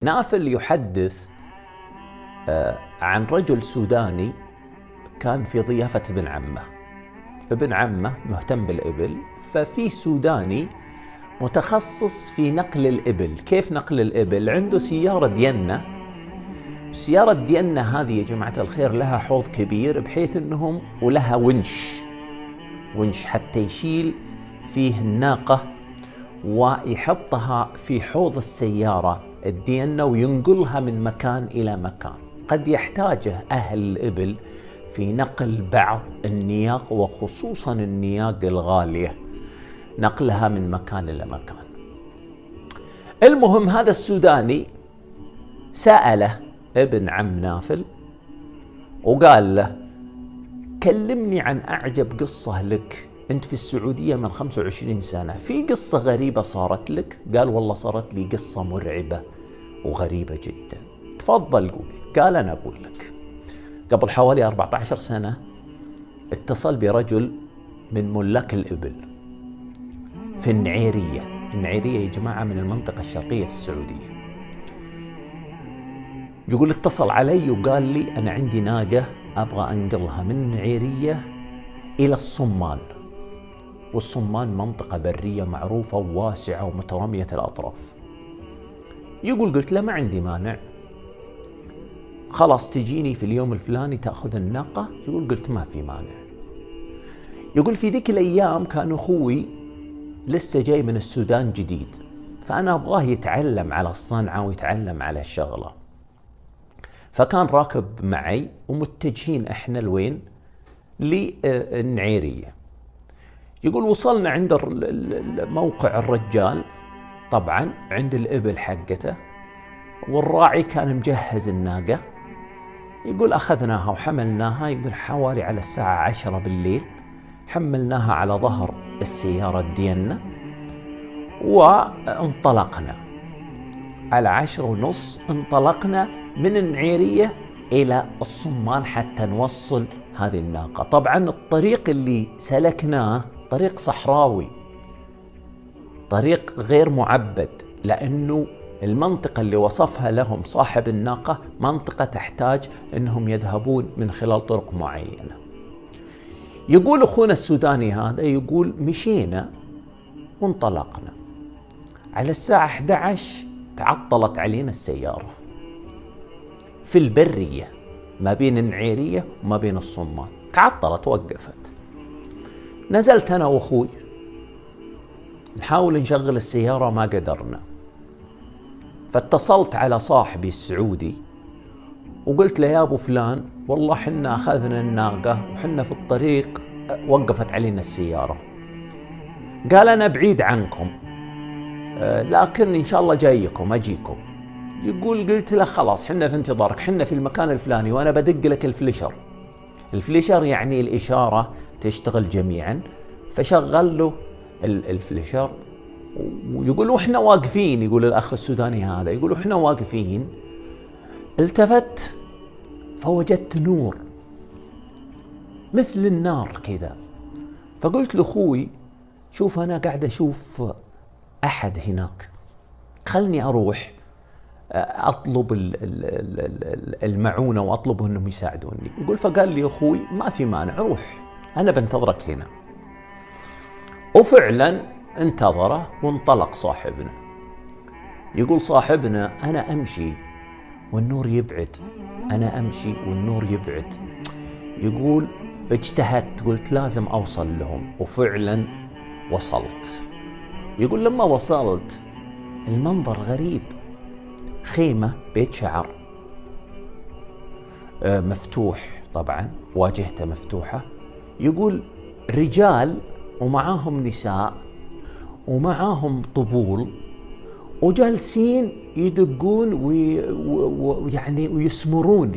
نافل يحدث عن رجل سوداني كان في ضيافة ابن عمه. ابن عمه مهتم بالإبل، ففي سوداني متخصص في نقل الإبل. كيف نقل الإبل؟ عنده سيارة دينة. سيارة دينة هذه يا جماعة الخير لها حوض كبير بحيث أنهم ولها ونش حتى يشيل فيه الناقة ويحطها في حوض السيارة الدينة وينقلها من مكان إلى مكان. قد يحتاجه أهل الإبل في نقل بعض النياق، وخصوصا النياق الغالية، نقلها من مكان إلى مكان. المهم هذا السوداني سأله ابن عم نافل وقال له: كلمني عن أعجب قصة لك، أنت في السعودية من 25 سنة، في قصة غريبة صارت لك؟ قال: والله صارت لي قصة مرعبة وغريبة جدا. تفضل قول. قال: أنا أقول لك. قبل حوالي 14 سنة اتصل برجل من ملاك الإبل في النعيرية. النعيرية يا جماعة من المنطقة الشرقية في السعودية. يقول اتصل علي وقال لي: أنا عندي ناقة أبغى أنقلها من النعيرية إلى الصمان، والصمان منطقة برية معروفة وواسعة ومترامية الأطراف. يقول قلت له: ما عندي مانع، خلاص تجيني في اليوم الفلاني تأخذ الناقة. يقول قلت: ما في مانع. يقول في ذيك الأيام كان أخوي لسه جاي من السودان جديد، فأنا أبغاه يتعلم على الصنعة ويتعلم على الشغلة، فكان راكب معي ومتجهين إحنا لوين؟ للنعيرية. يقول وصلنا عند موقع الرجال، طبعا عند الإبل حقته، والراعي كان مجهز الناقة. يقول أخذناها وحملناها، يقول حوالي على الساعة 10 بالليل حملناها على ظهر السيارة الدينة وانطلقنا. على 10:30 انطلقنا من النعيرية إلى الصمان حتى نوصل هذه الناقة. طبعا الطريق اللي سلكناه طريق صحراوي، طريق غير معبد، لأنه المنطقة اللي وصفها لهم صاحب الناقة منطقة تحتاج أنهم يذهبون من خلال طرق معينة. يقول أخونا السوداني هذا، يقول مشينا وانطلقنا. على الساعة 11 تعطلت علينا السيارة في البرية ما بين النعيرية وما بين الصمان، تعطلت وقفت. نزلت أنا وأخوي نحاول نشغل السيارة، ما قدرنا. فاتصلت على صاحبي السعودي وقلت له: يا أبو فلان، والله حنا أخذنا الناقة وحنا في الطريق وقفت علينا السيارة. قال: أنا بعيد عنكم لكن إن شاء الله جايكم أجيكم. يقول قلت له: خلاص حنا في انتظارك، حنا في المكان الفلاني وأنا بدق لك الفليشر. الفليشر يعني الإشارة تشتغل جميعا، فشغل له الفليشر. ويقول وإحنا واقفين، يقول الأخ السوداني هذا، يقول وإحنا واقفين التفت فوجدت نور مثل النار كذا. فقلت لأخوي: شوف أنا قاعد أشوف أحد هناك، خلني أروح أطلب المعونة وأطلبه أنهم يساعدوني. يقول فقال لي أخوي: ما في مانع، روح أنا بنتظرك هنا. وفعلا انتظره وانطلق صاحبنا. يقول صاحبنا: أنا أمشي والنور يبعد، أنا أمشي والنور يبعد. يقول اجتهدت، قلت لازم أوصل لهم، وفعلا وصلت. يقول لما وصلت المنظر غريب، خيمة بيت شعر مفتوح، طبعا واجهته مفتوحة. يقول رجال ومعاهم نساء ومعاهم طبول وجالسين يدقون ويعني ويسمرون،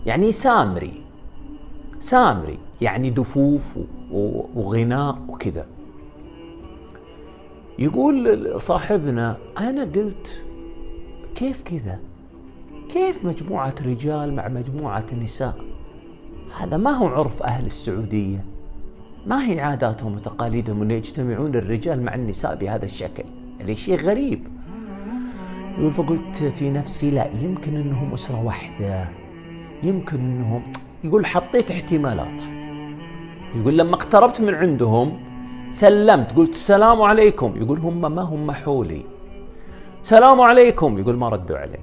يعني سامري يعني دفوف وغناء وكذا. يقول صاحبنا: أنا قلت كيف كذا؟ كيف مجموعة رجال مع مجموعة نساء؟ هذا ما هو عرف أهل السعودية، ما هي عاداتهم وتقاليدهم أن يجتمعون الرجال مع النساء بهذا الشكل، هذا شيء غريب. يقول فقلت في نفسي لا، يمكن انهم اسرة واحدة، يمكن انهم، يقول حطيت احتمالات. يقول لما اقتربت من عندهم سلمت، قلت السلام عليكم، يقول هم ما هم حولي. سلام عليكم، يقول ما ردوا علي.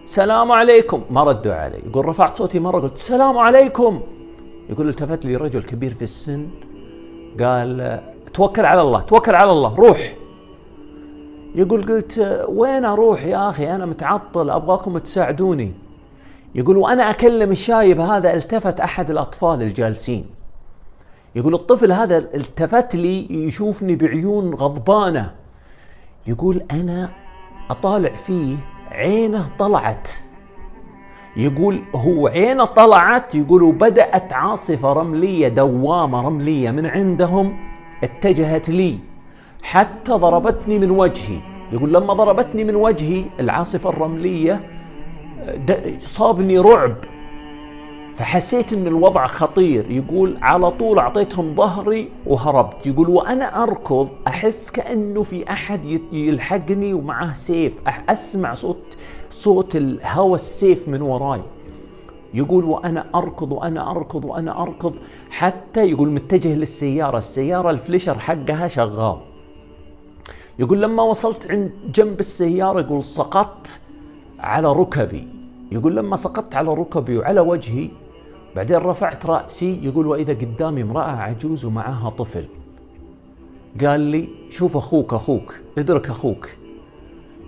سلام عليكم، ما ردوا علي. يقول رفعت صوتي مرة قلت السلام عليكم. يقول التفت لي رجل كبير في السن قال توكل على الله، توكل على الله، روح. يقول قلت وين اروح يا اخي، انا متعطل، ابغاكم تساعدوني. يقول وانا اكلم الشايب هذا التفت احد الاطفال الجالسين. يقول الطفل هذا التفت لي يشوفني بعيون غضبانة. يقول انا اطالع فيه عينه طلعت. يقول هو عينه طلعت، يقول وبدأت عاصفة رملية، دوامة رملية من عندهم اتجهت لي حتى ضربتني من وجهي. يقول لما ضربتني من وجهي العاصفة الرملية صابني رعب، فحسيت ان الوضع خطير. يقول على طول اعطيتهم ظهري وهربت. يقول وانا اركض احس كأنه في احد يلحقني ومعه سيف، اسمع صوت الهوى السيف من وراي. يقول وانا اركض وانا اركض وانا اركض حتى يقول متجه للسيارة، السيارة الفليشر حقها شغال. يقول لما وصلت عند جنب السيارة يقول سقطت على ركبي. يقول لما سقطت على ركبي وعلى وجهي بعدين رفعت رأسي، يقول وإذا قدامي امرأة عجوز ومعها طفل. قال لي شوف أخوك ادرك أخوك.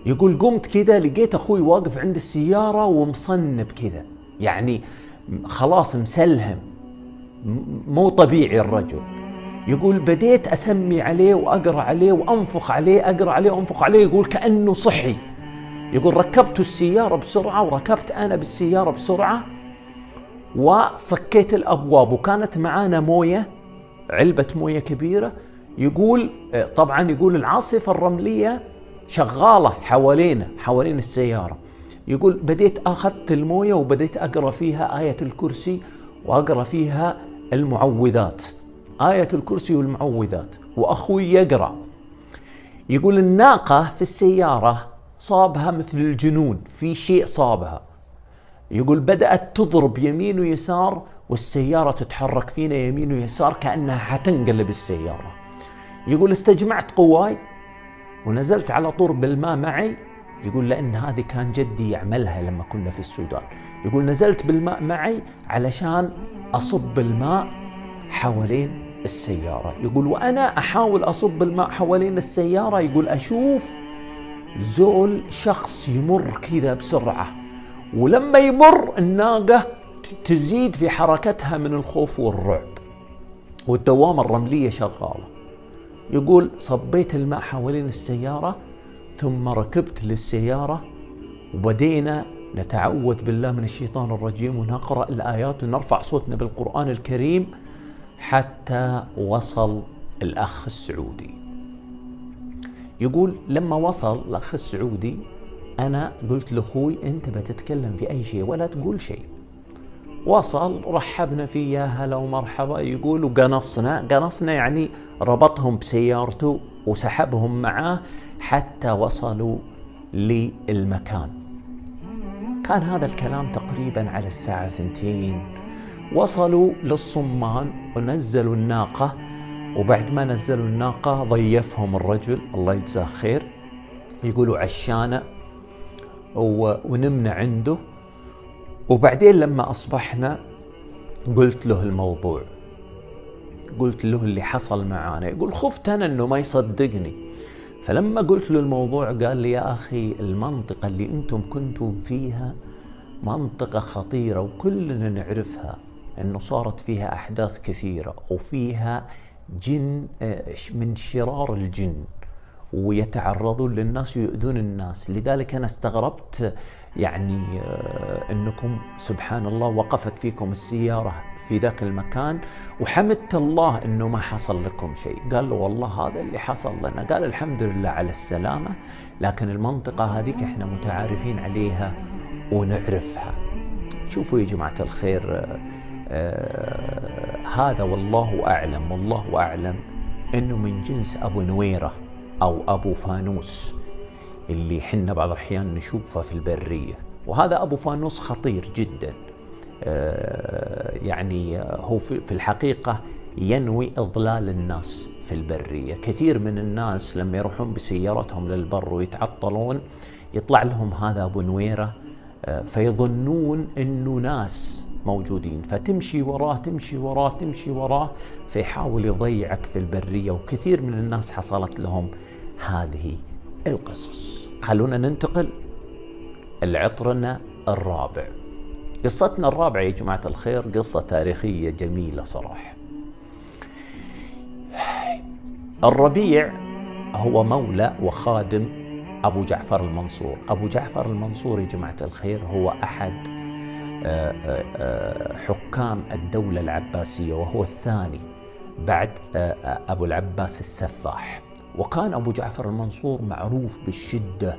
يقول قمت كذا لقيت أخوي واقف عند السيارة ومصنب كذا، يعني خلاص مسلهم، مو طبيعي الرجل. يقول بديت أسمي عليه وأقرأ عليه وأنفخ عليه، أقرأ عليه وأنفخ عليه، يقول كأنه صحي. يقول ركبت السيارة بسرعة وركبت أنا بالسيارة بسرعة وصكيت الأبواب، وكانت معانا موية، علبة موية كبيرة. يقول طبعا يقول العاصفة الرملية شغالة حوالين السيارة. يقول بديت أخذت الموية وبديت أقرأ فيها آية الكرسي وأقرأ فيها المعوذات، آية الكرسي والمعوذات، وأخوي يقرأ. يقول الناقة في السيارة صابها مثل الجنون، في شيء صابها. يقول بدأت تضرب يمين ويسار والسيارة تتحرك فينا يمين ويسار كأنها حتنقلب السيارة. يقول استجمعت قواي ونزلت على طور بالماء معي. يقول لأن هذه كان جدي يعملها لما كنا في السودان. يقول نزلت بالماء معي علشان أصب الماء حوالين السيارة. يقول وأنا أحاول أصب الماء حوالين السيارة يقول أشوف زول شخص يمر كذا بسرعة، ولما يمر الناقة تزيد في حركتها من الخوف والرعب والدوامة الرملية شغالة. يقول صبيت الماء حوالين السيارة ثم ركبت للسيارة وبدينا نتعوذ بالله من الشيطان الرجيم ونقرأ الآيات ونرفع صوتنا بالقرآن الكريم حتى وصل الأخ السعودي. يقول لما وصل الأخ السعودي أنا قلت لأخوي أنت بتتكلم في أي شيء ولا تقول شيء. وصل رحبنا فيه يا هلا ومرحبا. يقول وقنصنا يعني ربطهم بسيارته وسحبهم معاه حتى وصلوا للمكان. كان هذا الكلام تقريبا على الساعة 2. وصلوا للصمان ونزلوا الناقة، وبعد ما نزلوا الناقة ضيفهم الرجل الله يجزاه خير. يقولوا عشانا ونمنا عنده. وبعدين لما أصبحنا قلت له الموضوع، قلت له اللي حصل معانا. يقول خفت أنا أنه ما يصدقني، فلما قلت له الموضوع قال لي يا أخي المنطقة اللي أنتم كنتم فيها منطقة خطيرة وكلنا نعرفها، أنه صارت فيها أحداث كثيرة وفيها جن من شرار الجن ويتعرضون للناس ويؤذون الناس. لذلك أنا استغربت يعني أنكم سبحان الله وقفت فيكم السيارة في ذاك المكان وحمدت الله أنه ما حصل لكم شيء. قال له والله هذا اللي حصل لنا. قال الحمد لله على السلامة، لكن المنطقة هذيك احنا متعارفين عليها ونعرفها. شوفوا يا جماعة الخير، هذا والله أعلم أنه من جنس أبو نويرة أو أبو فانوس. اللي حنا بعض الأحيان نشوفه في البرية. وهذا أبو فانوس خطير جدا، يعني هو في الحقيقة ينوي إضلال الناس في البرية. كثير من الناس لما يروحون بسيارتهم للبر ويتعطلون يطلع لهم هذا أبو نويرة، فيظنون أنه ناس موجودين، فتمشي وراه تمشي وراه تمشي وراه، فيحاول يضيعك في البرية. وكثير من الناس حصلت لهم هذه القصص. خلونا ننتقل العطرنا الرابع. قصتنا الرابعة يا جماعة الخير قصة تاريخية جميلة صراحة. الربيع هو مولى وخادم أبو جعفر المنصور. أبو جعفر المنصور يا جماعة الخير هو أحد حكام الدولة العباسية، وهو الثاني بعد أبو العباس السفاح. وكان أبو جعفر المنصور معروف بالشدة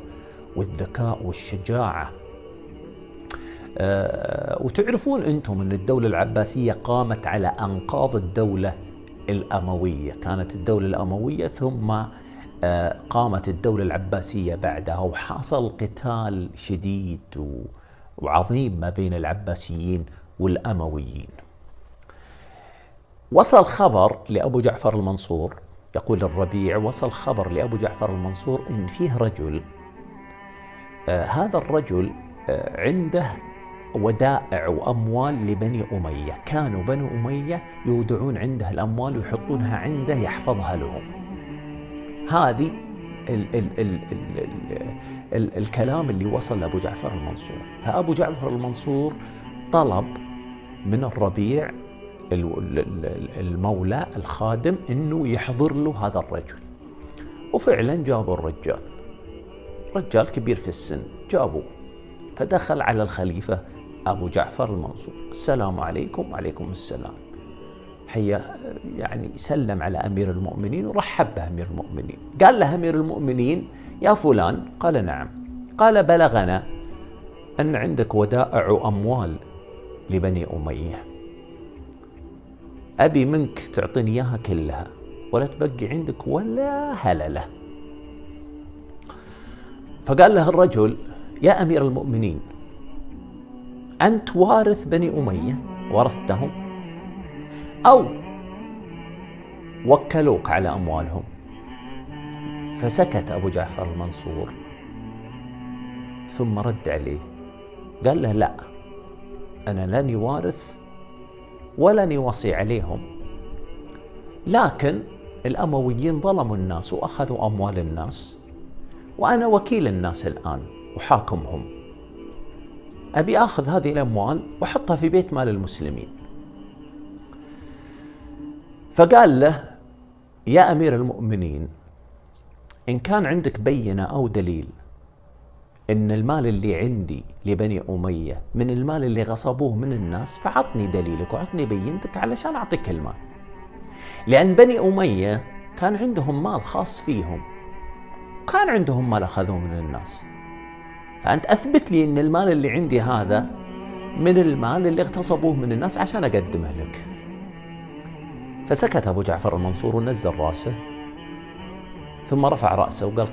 والذكاء والشجاعة. وتعرفون أنتم أن الدولة العباسية قامت على أنقاض الدولة الأموية. كانت الدولة الأموية ثم قامت الدولة العباسية بعدها، وحصل قتال شديد وعظيم ما بين العباسيين والأمويين. وصل خبر لأبو جعفر المنصور، يقول الربيع وصل خبر لأبو جعفر المنصور إن فيه رجل، هذا الرجل عنده ودائع وأموال لبني أمية. كانوا بني أمية يودعون عنده الأموال ويحطونها عنده يحفظها لهم. هذه الكلام اللي وصل لأبو جعفر المنصور. فأبو جعفر المنصور طلب من الربيع المولى الخادم إنه يحضر له هذا الرجل. وفعلا جابوا الرجال، رجال كبير في السن جابوه. فدخل على الخليفة أبو جعفر المنصور، السلام عليكم. وعليكم السلام. حيا يعني سلم على أمير المؤمنين ورحب به أمير المؤمنين. قال له أمير المؤمنين يا فلان. قال نعم. قال بلغنا أن عندك ودائع وأموال لبني أمية، أبي منك تعطيني إياها كلها ولا تبقي عندك ولا هللة. فقال له الرجل يا أمير المؤمنين أنت وارث بني أمية ورثتهم أو وكلوك على أموالهم؟ فسكت أبو جعفر المنصور ثم رد عليه قال له لا، أنا لن وارث ولن وصي عليهم، لكن الأمويين ظلموا الناس وأخذوا أموال الناس، وأنا وكيل الناس الآن وحاكمهم، أبي أخذ هذه الأموال وحطها في بيت مال المسلمين. فقال له يا أمير المؤمنين إن كان عندك بينة أو دليل إن المال اللي عندي لبني أمية من المال اللي غصبوه من الناس فعطني دليلك وعطني بينتك علشان أعطيك المال. لأن بني أمية كان عندهم مال خاص فيهم، كان عندهم مال أخذوه من الناس، فأنت أثبت لي إن المال اللي عندي هذا من المال اللي اغتصبوه من الناس عشان أقدمه لك. فسكت أبو جعفر المنصور ونزل رأسه ثم رفع رأسه وقال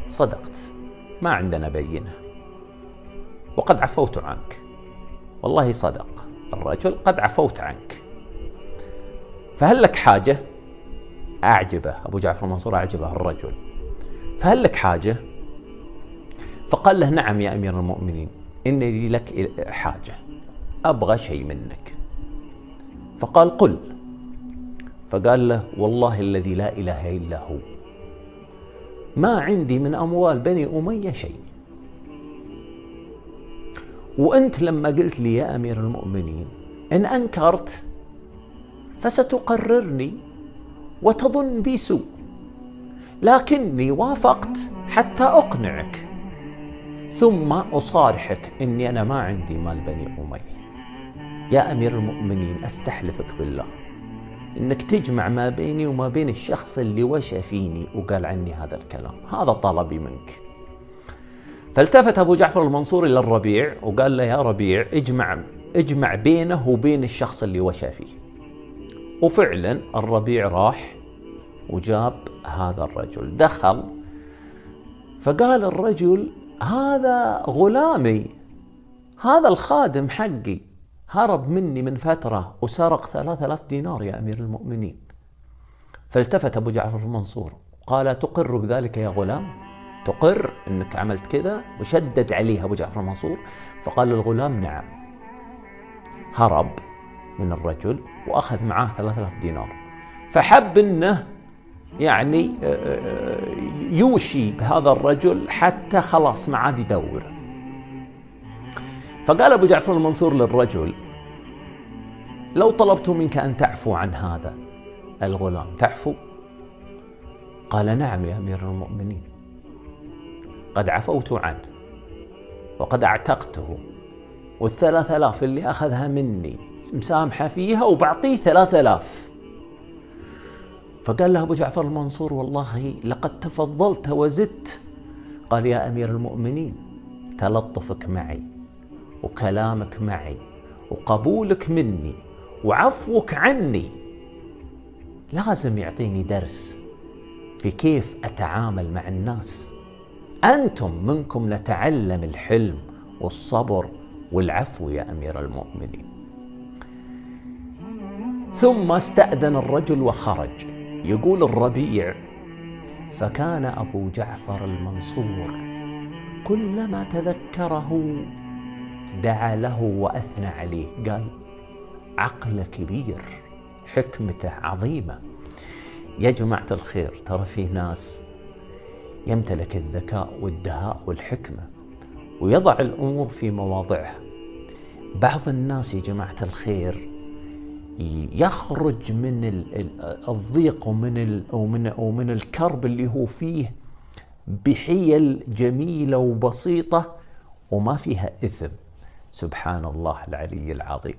صدقت، ما عندنا بينة وقد عفوت عنك. والله صدق الرجل، قد عفوت عنك، فهل لك حاجة؟ أعجبه أبو جعفر المنصور، أعجبه الرجل، فهل لك حاجة؟ فقال له نعم يا أمير المؤمنين، إن لي لك حاجة، أبغى شيء منك. فقال قل. فقال له والله الذي لا إله إلا هو ما عندي من أموال بني أمية شيء، وأنت لما قلت لي يا أمير المؤمنين إن أنكرت فستقررني وتظن بي سوء، لكني وافقت حتى أقنعك ثم أصارحك إني أنا ما عندي مال بني أمية. يا أمير المؤمنين أستحلفك بالله إنك تجمع ما بيني وما بين الشخص اللي وشى فيني وقال عني هذا الكلام، هذا طلبي منك. فالتفت أبو جعفر المنصور إلى الربيع وقال له يا ربيع اجمع بينه وبين الشخص اللي وشى فيه. وفعلا الربيع راح وجاب هذا الرجل، دخل فقال الرجل: هذا غلامي، هذا الخادم حقي، هرب مني من فترة وسرق 3000 دينار يا أمير المؤمنين. فالتفت أبو جعفر المنصور قال: تقر بذلك يا غلام؟ تقر أنك عملت كذا؟ وشدد عليه أبو جعفر المنصور. فقال الغلام: نعم. هرب من الرجل وأخذ معاه 3000 دينار، فحب أنه يعني يوشي بهذا الرجل حتى خلاص ما عاد يدور. فقال أبو جعفر المنصور للرجل: لو طلبت منك أن تعفو عن هذا الغلام تعفو؟ قال: نعم يا أمير المؤمنين، قد عفوت عنه وقد اعتقته، وال3000 اللي أخذها مني مسامحة فيها وبعطيه 3000. فقال له أبو جعفر المنصور: والله لقد تفضلت وزدت. قال: يا أمير المؤمنين، تلطفك معي وكلامك معي وقبولك مني وعفوك عني لازم يعطيني درس في كيف أتعامل مع الناس. أنتم منكم نتعلم الحلم والصبر والعفو يا أمير المؤمنين. ثم استأذن الرجل وخرج. يقول الربيع: فكان أبو جعفر المنصور كلما تذكره دعا له وأثنى عليه. قال: عقله كبير، حكمته عظيمة. يا جماعة الخير، ترى فيه ناس يمتلك الذكاء والدهاء والحكمة ويضع الأمور في مواضعها. بعض الناس يا جماعة الخير يخرج من الضيق ومن الكرب اللي هو فيه بحيل جميلة وبسيطة وما فيها إثم. سبحان الله العلي العظيم.